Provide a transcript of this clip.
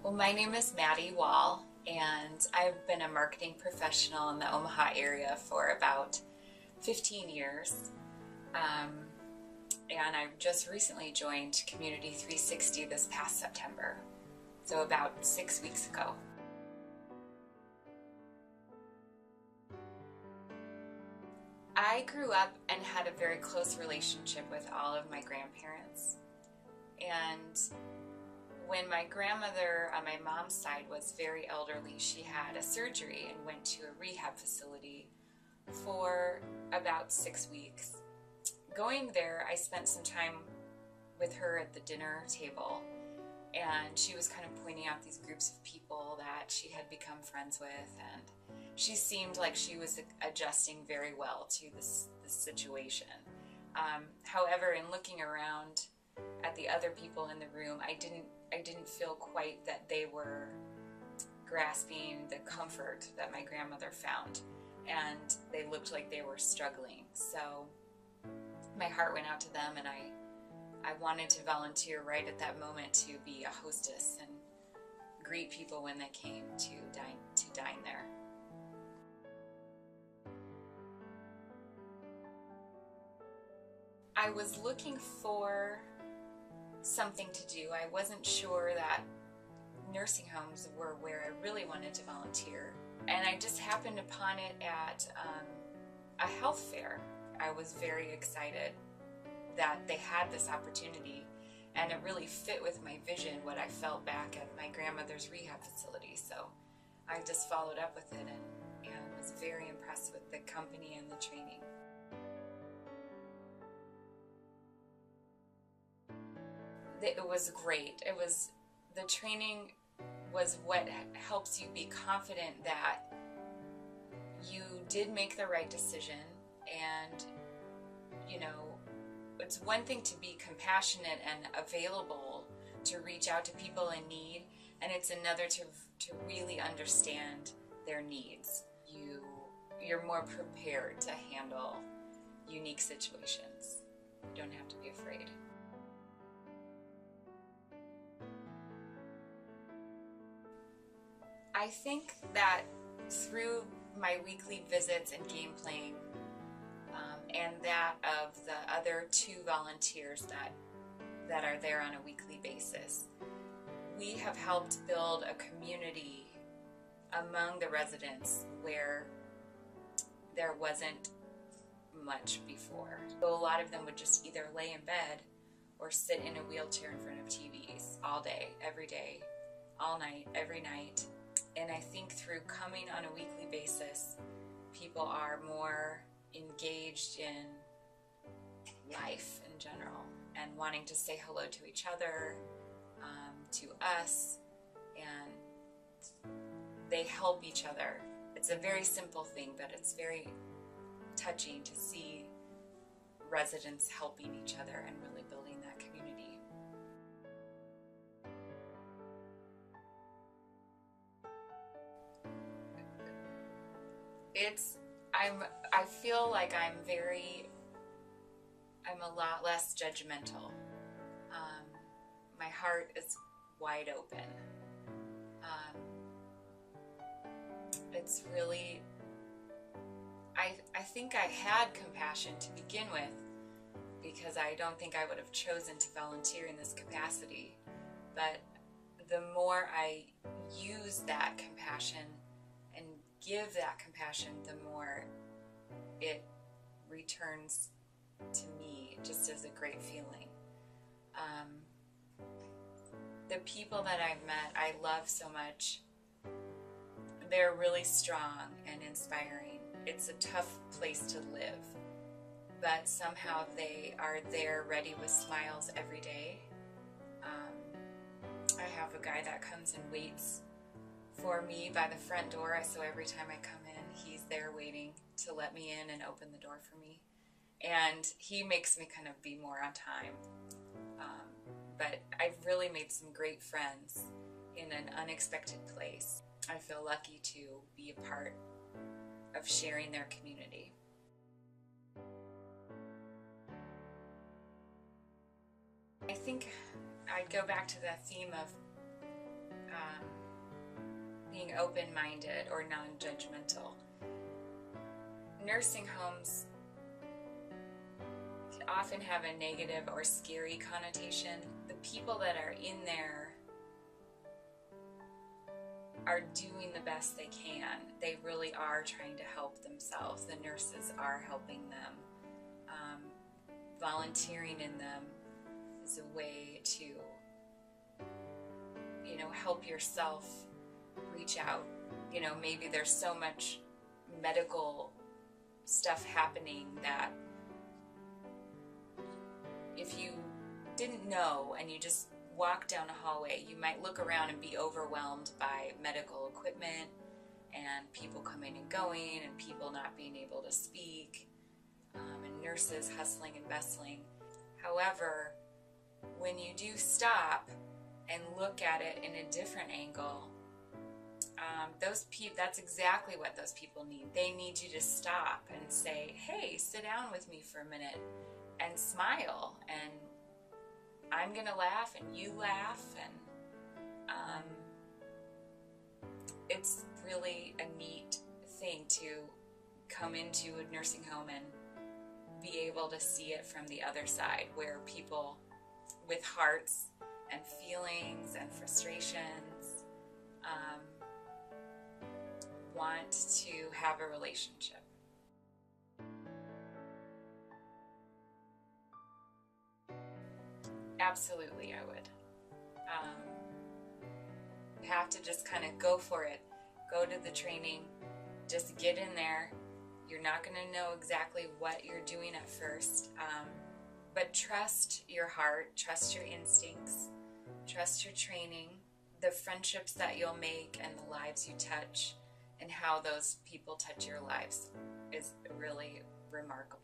Well, my name is Maddie Wahl, and I've been a marketing professional in the Omaha area for about 15 years. Um, and I've just recently joined Community 360 this past September, so about 6 weeks ago. I grew up and had a very close relationship with all of my grandparents. And when my grandmother on my mom's side was very elderly, she had a surgery and went to a rehab facility for about 6 weeks. Going there, I spent some time with her at the dinner table, and she was kind of pointing out these groups of people that she had become friends with, and she seemed like she was adjusting very well to this situation. However, in looking around at the other people in the room, I didn't feel quite that they were grasping the comfort that my grandmother found, and they looked like they were struggling. So my heart went out to them, and I wanted to volunteer right at that moment to be a hostess and greet people when they came to dine there. I was looking for something to do. I wasn't sure that nursing homes were where I really wanted to volunteer, and I just happened upon it at a health fair. I was very excited that they had this opportunity, and it really fit with my vision, what I felt back at my grandmother's rehab facility. So I just followed up with it and was very impressed with the company and the training. It was great. The training was what helps you be confident that you did make the right decision. And it's one thing to be compassionate and available to reach out to people in need, and it's another to really understand their needs. You're more prepared to handle unique situations. You don't have to be afraid. I think that through my weekly visits and game playing, and that of the other 2 volunteers that are there on a weekly basis, we have helped build a community among the residents where there wasn't much before. So a lot of them would just either lay in bed or sit in a wheelchair in front of TVs all day, every day, all night, every night. And I think through coming on a weekly basis, people are more engaged in life in general and wanting to say hello to each other, to us, and they help each other. It's a very simple thing, but it's very touching to see residents helping each other and really building that community. I feel like I'm a lot less judgmental. My heart is wide open. It's really, I think I had compassion to begin with, because I don't think I would have chosen to volunteer in this capacity. But the more I use that compassion and give that compassion, the more it returns to me just as a great feeling. The people that I've met, I love so much. They're really strong and inspiring. It's a tough place to live, but somehow they are there ready with smiles every day. I have a guy that comes and waits for me by the front door, so every time I come in, he's there waiting to let me in and open the door for me. And he makes me kind of be more on time. But I've really made some great friends in an unexpected place. I feel lucky to be a part of sharing their community. I think I'd go back to the theme of being open-minded or non-judgmental. Nursing homes often have a negative or scary connotation. The people that are in there are doing the best they can. They really are trying to help themselves. The nurses are helping them. Volunteering in them is a way to, help yourself reach out. Maybe there's so much medical stuff happening that if you didn't know and you just walk down a hallway, you might look around and be overwhelmed by medical equipment and people coming and going and people not being able to speak, and nurses hustling and bustling. However, when you do stop and look at it in a different angle, that's exactly what those people need. They need you to stop and say, hey, sit down with me for a minute and smile, and I'm going to laugh and you laugh, and it's really a neat thing to come into a nursing home and be able to see it from the other side, where people with hearts and feelings and frustrations want to have a relationship. Absolutely, I would. You have to just kind of go for it. Go to the training. Just get in there. You're not going to know exactly what you're doing at first, but trust your heart, trust your instincts, trust your training, the friendships that you'll make and the lives you touch, and how those people touch your lives is really remarkable.